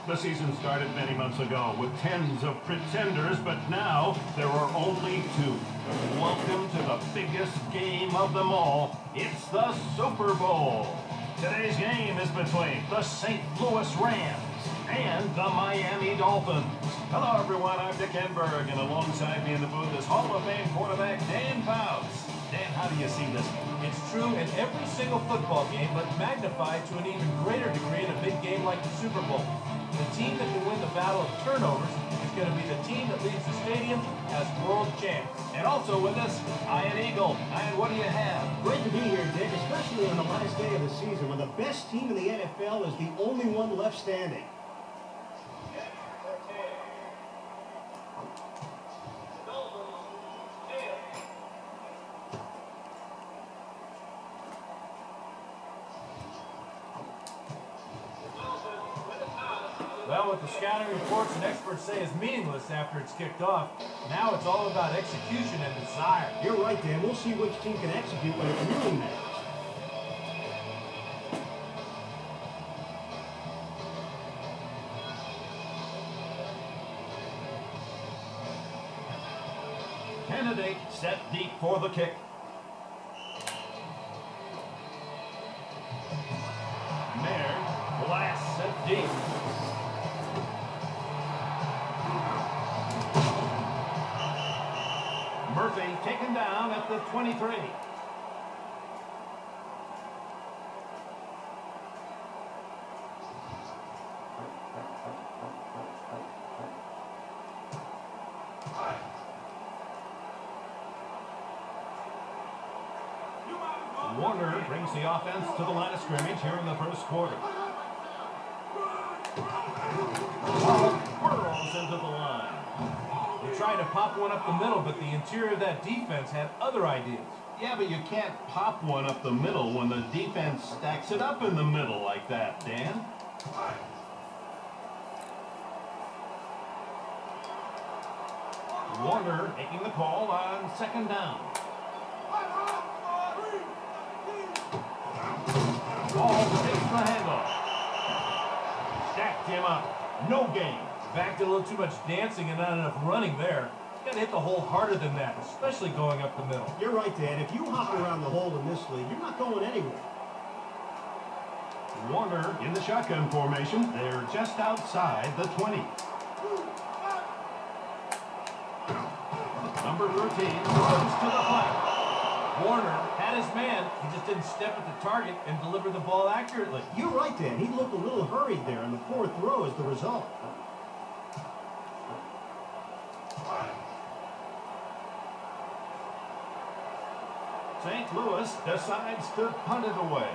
The season started many months ago with tens of pretenders, but now there are only two. Welcome to the biggest game of them all. It's the Super Bowl. Today's game is between the St. Louis Rams and the Miami Dolphins. Hello, everyone. I'm Dick Enberg, and alongside me in the booth is Hall of Fame quarterback Dan Fouts. Dan, how do you see this game? It's true in every single football game, but magnified to an even greater degree in a big game like the Super Bowl. The team that can win the battle of turnovers is going to be the team that leaves the stadium as world champs. And also with us, Ian Eagle. Ian, what do you have? Great to be here, Dick, especially on the last day of the season when the best team in the NFL is the only one left standing. Well, what the scouting reports and experts say is meaningless after it's kicked off. Now it's all about execution and desire. You're right, Dan. We'll see which team can execute when it really matters. Candidate set deep for the kick. Mayer, blast set deep. Murphy taken down at the 23. Warner brings the offense to the line of scrimmage here in the first quarter. Whirls into the line. They tried to pop one up the middle, but the interior of that defense had other ideas. Yeah, but you can't pop one up the middle when the defense stacks it up in the middle like that, Dan. Warner making the call on second down. Ball takes the handoff. Stacked him up. No gain. Back to a little too much dancing and not enough running there. You gotta hit the hole harder than that, especially going up the middle. You're right, Dan. If you hop around the hole in this league, you're not going anywhere. Warner in the shotgun formation. They're just outside the 20. Number 13 goes to the flat. Warner had his man. He just didn't step at the target and deliver the ball accurately. You're right, Dan. He looked a little hurried there, and the poor throw is the result. St. Louis decides to punt it away.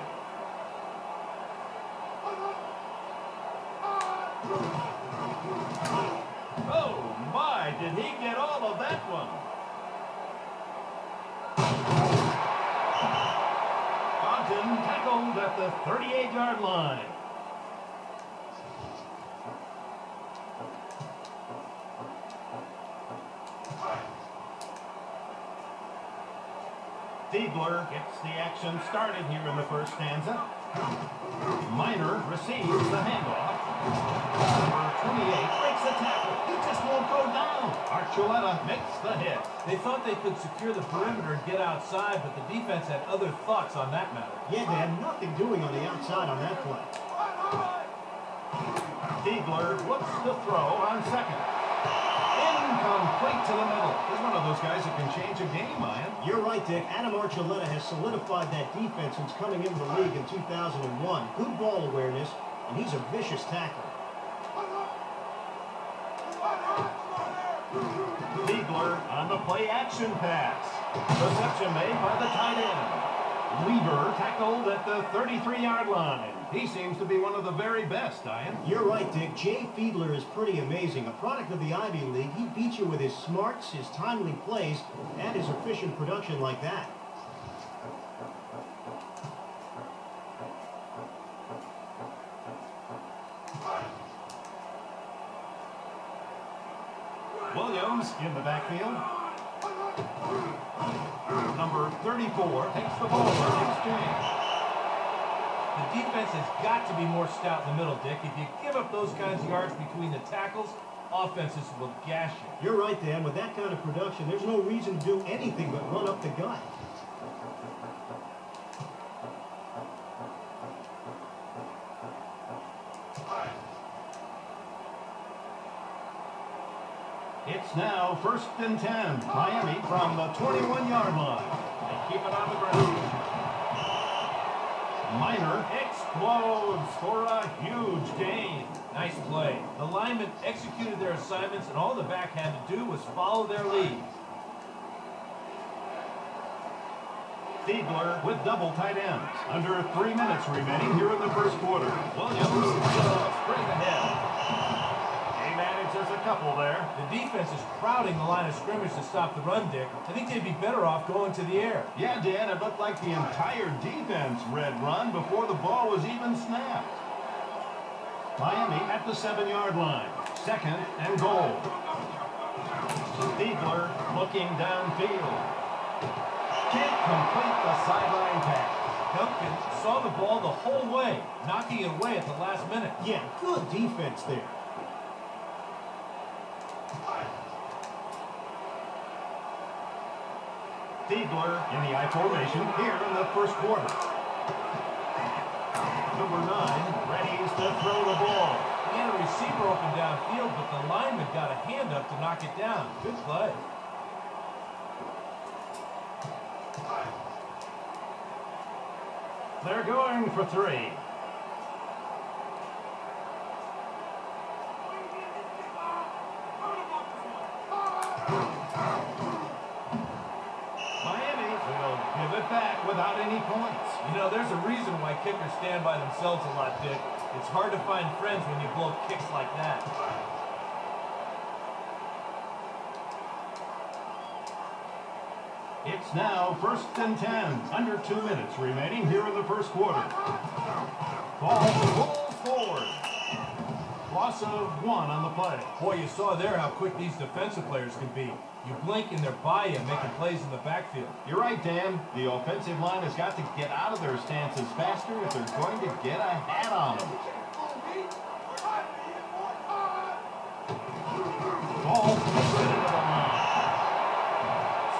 Oh my, did he get all of that one? Compton tackled at the 38-yard line. Diebler gets the action started here in the first stanza. Miner receives the handoff. Number 28 breaks the tackle. He just won't go down. Archuleta makes the hit. They thought they could secure the perimeter and get outside, but the defense had other thoughts on that matter. Yeah, Dan, nothing doing on the outside on that play. Diebler looks to throw on second. Incomplete to the middle. He's one of those guys that can change a game, Ian. You're right, Dick. Adam Archuleta has solidified that defense since coming into the league in 2001. Good ball awareness, and he's a vicious tackler. Diebler on the play-action pass. Reception made by the tight end. Weaver tackled at the 33-yard line. He seems to be one of the very best, Ian. You're right, Dick. Jay Fiedler is pretty amazing. A product of the Ivy League, he beats you with his smarts, his timely plays, and his efficient production like that. Williams in the backfield. Number 34 takes the ball in exchange. The defense has got to be more stout in the middle, Dick. If you give up those kinds of yards between the tackles, offenses will gash you. You're right, Dan. With that kind of production, there's no reason to do anything but run up the gut. It's now 1st and 10. Miami from the 21-yard line. They keep it on the ground. Minor explodes for a huge gain. Nice play. The linemen executed their assignments, and all the back had to do was follow their lead. Fiedler with double tight ends. Under 3 minutes remaining here in the first quarter. Williams straight ahead. He manages a couple there. The defense is crowding the line of scrimmage to stop the run, Dick. I think they'd be better off going to the air. Yeah, Dan, it looked like the entire defense read run before the ball was even snapped. Miami at the 7-yard line. 2nd and goal. Fiedler looking downfield. Can't complete the sideline pass. Duncan saw the ball the whole way, knocking it away at the last minute. Yeah, good defense there. Fiedler in the I formation here in the first quarter. Number 9 readies to throw the ball. He had a receiver open downfield, but the lineman got a hand up to knock it down. Good play. They're going for 3. Miami will give it back without any points. You know, there's a reason why kickers stand by themselves a lot, Dick. It's hard to find friends when you blow kicks like that. It's now 1st and 10. Under 2 minutes remaining here in the first quarter. Ball rolls forward. Loss of 1 on the play. Boy, you saw there how quick these defensive players can be. You blink and they're by you, making plays in the backfield. You're right, Dan. The offensive line has got to get out of their stances faster if they're going to get a hat on them. Ball into the line.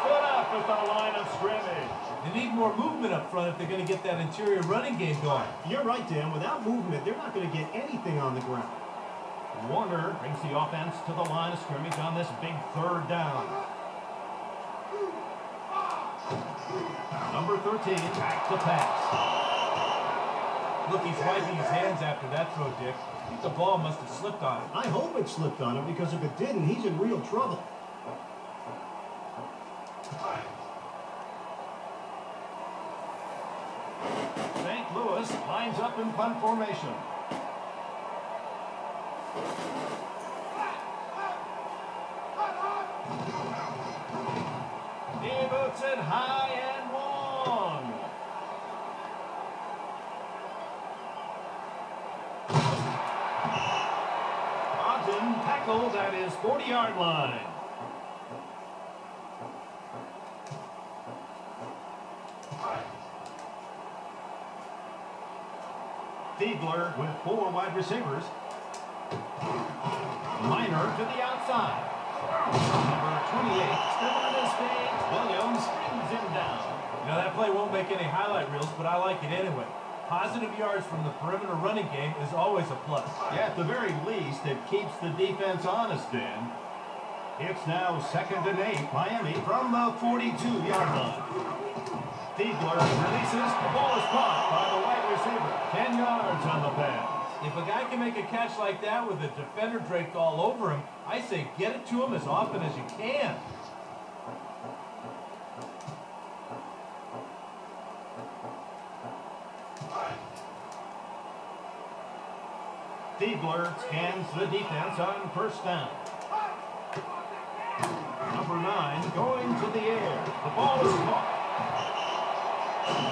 Stood up at the line of scrimmage. They need more movement up front if they're going to get that interior running game going. You're right, Dan. Without movement, they're not going to get anything on the ground. Warner brings the offense to the line of scrimmage on this big 3rd down. Number 13, back to pass. Look, he's wiping his hands after that throw, Dick. I think the ball must have slipped on him. I hope it slipped on him, because if it didn't, he's in real trouble. St. Louis lines up in punt formation. He boots it high and long. Ogden tackled at his 40-yard line. Fiedler with 4 wide receivers. Minor to the outside. Number 28 still on his feet. Williams brings him down. You know, that play won't make any highlight reels, but I like it anyway. Positive yards from the perimeter running game is always a plus. Yeah, at the very least, it keeps the defense honest, Dan. It's now 2nd and 8. Miami from the 42-yard line. Fiedler releases. The ball is caught by the wide receiver. 10 yards on the pass. If a guy can make a catch like that with a defender draped all over him, I say get it to him as often as you can. Fiedler scans the defense on 1st down. Number 9 going to the air. The ball is caught.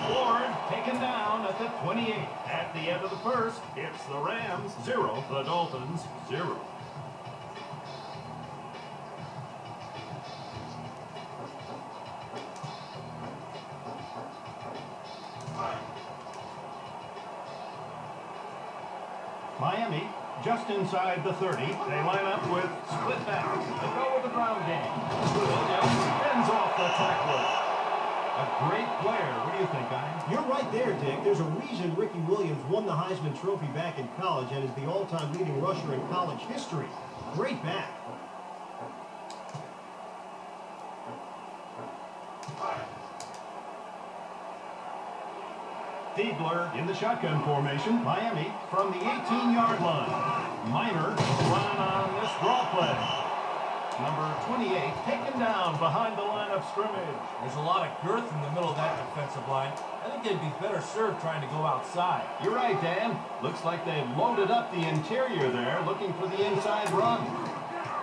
Ward taken down at the 28. At the end of the first, it's the Rams 0, the Dolphins 0. inside the 30. They line up with split back. They go with the ground game. Williams ends off the tackler. A great player. What do you think, Ian? You're right there, Dick. There's a reason Ricky Williams won the Heisman Trophy back in college and is the all-time leading rusher in college history. Great back. Fiedler in the shotgun formation. Miami from the 18-yard line. Minor run on this draw play. Number 28 taken down behind the line of scrimmage. There's a lot of girth in the middle of that defensive line. I think they'd be better served trying to go outside. You're right, Dan. Looks like they've loaded up the interior there, looking for the inside run.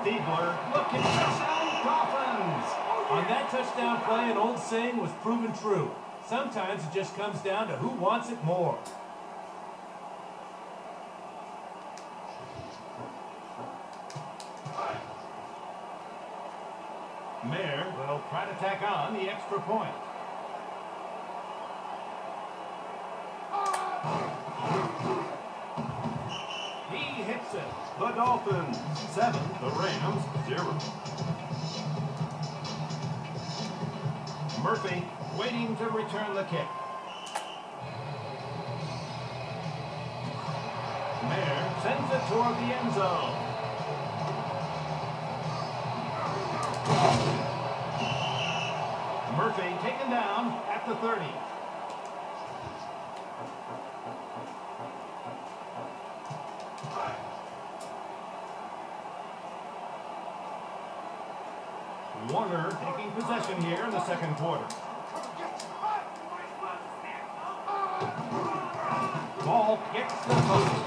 Fiedler looking touchdown Dolphins. On that touchdown play, an old saying was proven true. Sometimes it just comes down to who wants it more. Mayer will try to tack on the extra point. He hits it. The Dolphins 7, the Rams 0. Murphy waiting to return the kick. Mayer sends it toward the end zone. Murphy taken down at the 30. Warner taking possession here in the second quarter. Ball hits the post.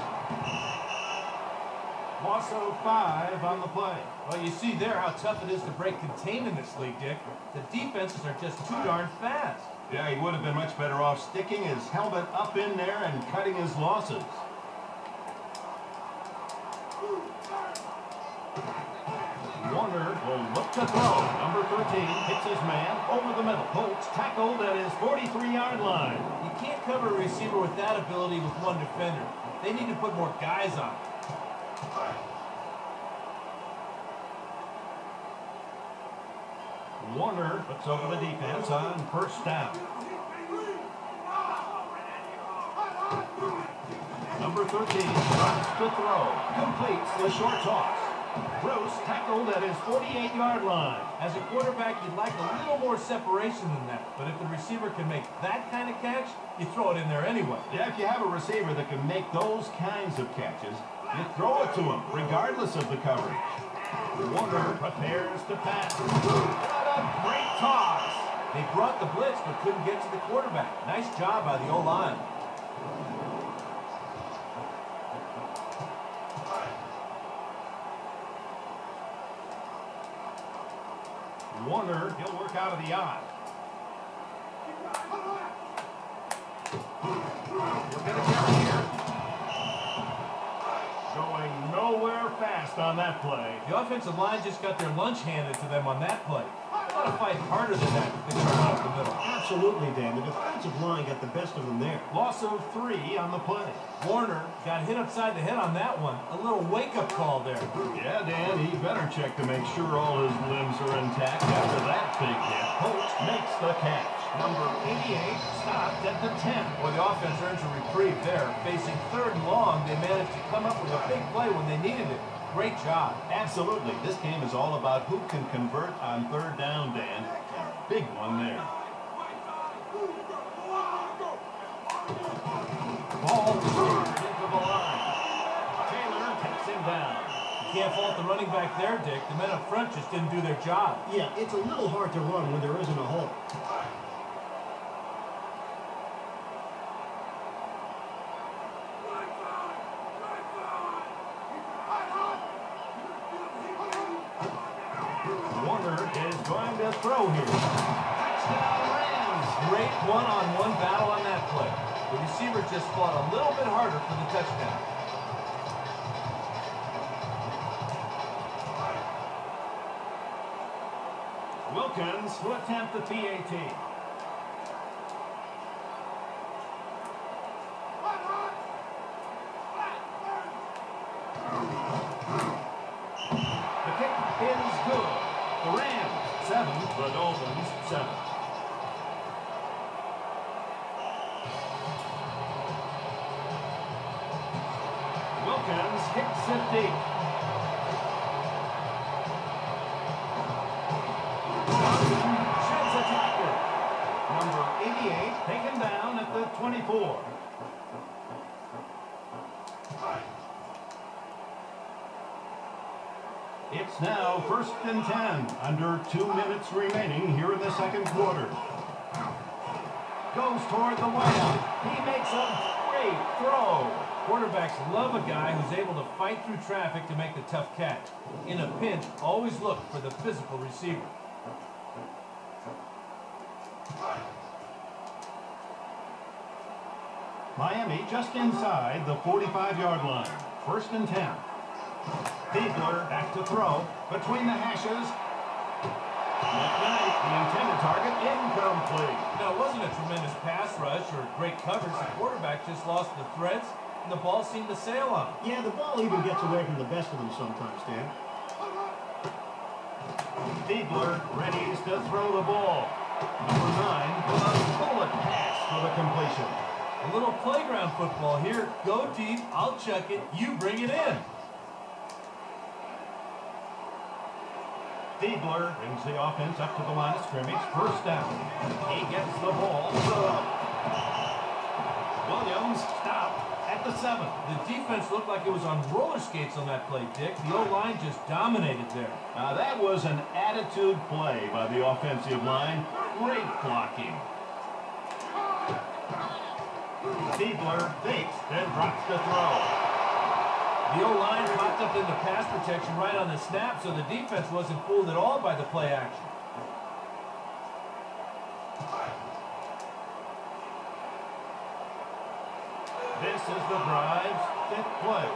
Loss of 5 on the play. Well, you see there how tough it is to break contain in this league, Dick. The defenses are just too darn fast. Yeah, he would have been much better off sticking his helmet up in there and cutting his losses. Warner will look to throw. Number 13 hits his man over the middle. Colts tackled at his 43-yard line. You can't cover a receiver with that ability with one defender. They need to put more guys on it. Warner looks over the defense on first down. Number 13 tries to throw. Completes the short toss. Bruce tackled at his 48-yard line. As a quarterback, you'd like a little more separation than that. But if the receiver can make that kind of catch, you throw it in there anyway. Yeah, if you have a receiver that can make those kinds of catches, you throw it to him, regardless of the coverage. Warner prepares to pass. What a great toss! They brought the blitz but couldn't get to the quarterback. Nice job by the O-line. Warner, he'll work out of the eye. We'll get a carry here. Going nowhere fast on that play. The offensive line just got their lunch handed to them on that play. They got to fight harder than that if they're going to run up the middle. Absolutely, Dan. The defensive line got the best of them there. Loss of 3 on the play. Warner got hit upside the head on that one. A little wake-up call there. Yeah, Dan, he better check to make sure all his limbs are intact after that big hit. Holt makes the catch. Number 88 stopped at the 10. Well, the offense earns a reprieve there. Facing 3rd and long, they managed to come up with a big play when they needed it. Great job. Absolutely. This game is all about who can convert on 3rd down, Dan. Big one there. Ball turned into the line. Taylor takes him down. You can't fault the running back there, Dick. The men up front just didn't do their job. Yeah, it's a little hard to run when there isn't a hole. Warner is going to throw here. Touchdown Rams. Great one-on-one battle on that play. The receiver just fought a little bit harder for the touchdown. Wilkins to attempt the PAT. The kick is good. The Rams 7, the Dolphins 7. Wilkins kicks it deep. Sheds a tackle. Number 88 taken down at the 24. It's now 1st and 10, under 2 minutes remaining here in the second quarter. Goes toward the wideout. He makes a great throw. Quarterbacks love a guy who's able to fight through traffic to make the tough catch. In a pinch, always look for the physical receiver. Miami just inside the 45-yard line. 1st and 10. Fiedler back to throw between the hashes. McKnight, the intended target, incomplete. Now, it wasn't a tremendous pass rush or great coverage. The quarterback just lost the threads, and the ball seemed to sail on him. Yeah, the ball even gets away from the best of them sometimes, Dan. Fiedler readies to throw the ball. Number 9 with a bullet pass for the completion. A little playground football here. Go deep, I'll chuck it, you bring it in. Fiedler brings the offense up to the line of scrimmage. 1st down. He gets the ball. Williams stopped at the 7. The defense looked like it was on roller skates on that play, Dick. The O-line just dominated there. That was an attitude play by the offensive line. Great blocking. Fiedler fakes, then drops the throw. The O-line popped up into pass protection right on the snap, so the defense wasn't fooled at all by the play action. This is the drive's 5th play.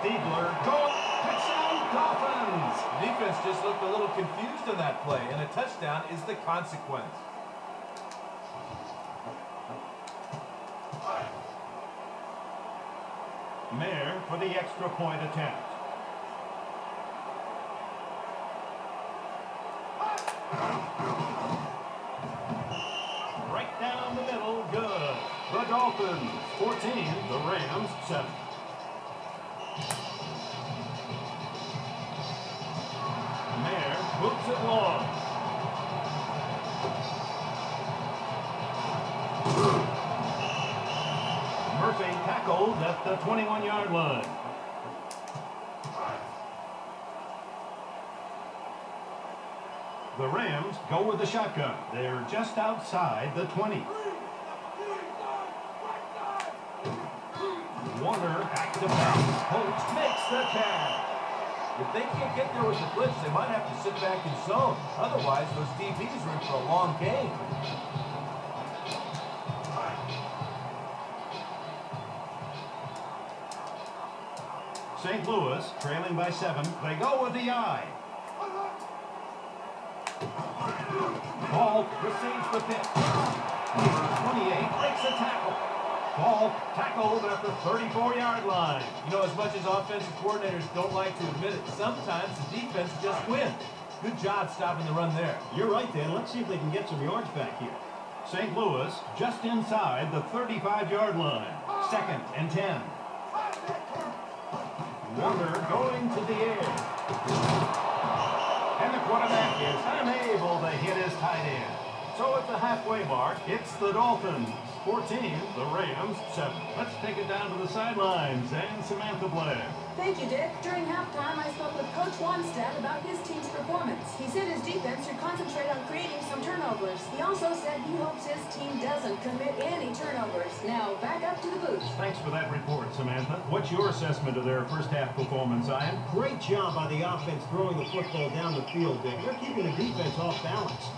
Fiedler going, touchdown Dolphins! Defense just looked a little confused on that play, and a touchdown is the consequence. Mayer for the extra point attempt. Right down the middle, good. The Dolphins 14, the Rams 7. Mayer moves it long. Murphy tackled at the 21-yard line. The Rams go with the shotgun. They're just outside the 20. Warner back to pass. Holtz makes the catch. If they can't get there with the blitz, they might have to sit back in zone. Otherwise, those DBs are in for a long game. St. Louis trailing by 7. They go with the eye. Ball receives the pitch. Number 28 breaks a tackle. Ball tackled at the 34-yard line. You know, as much as offensive coordinators don't like to admit it, sometimes the defense just wins. Good job stopping the run there. You're right, Dan. Let's see if they can get some yards back here. St. Louis just inside the 35-yard line. 2nd and 10. Warner going to the air. And the quarterback is unable to hit his tight end. So at the halfway mark, it's the Dolphins 14, the Rams 7. Let's take it down to the sidelines and Samantha Blair. Thank you, Dick. During halftime, I spoke with Coach Wanstead about his team's performance. He said his defense should concentrate on creating some turnovers. He also said he hopes his team doesn't commit any turnovers. Now, back up to the booth. Thanks for that report, Samantha. What's your assessment of their first half performance, Ian? Great job by the offense throwing the football down the field, Dick. They're keeping the defense off balance.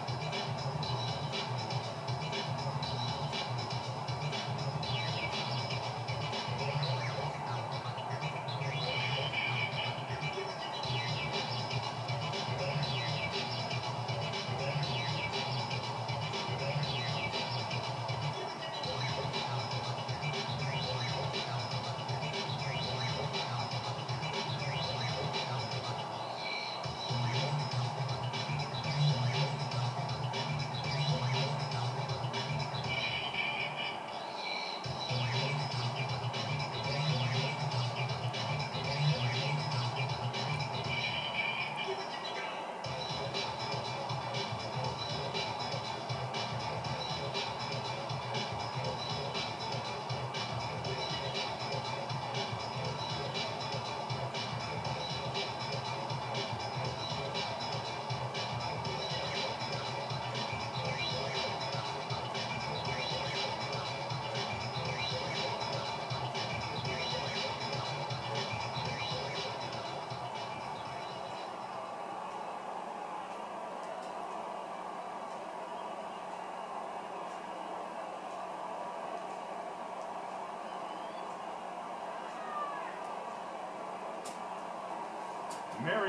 Marion.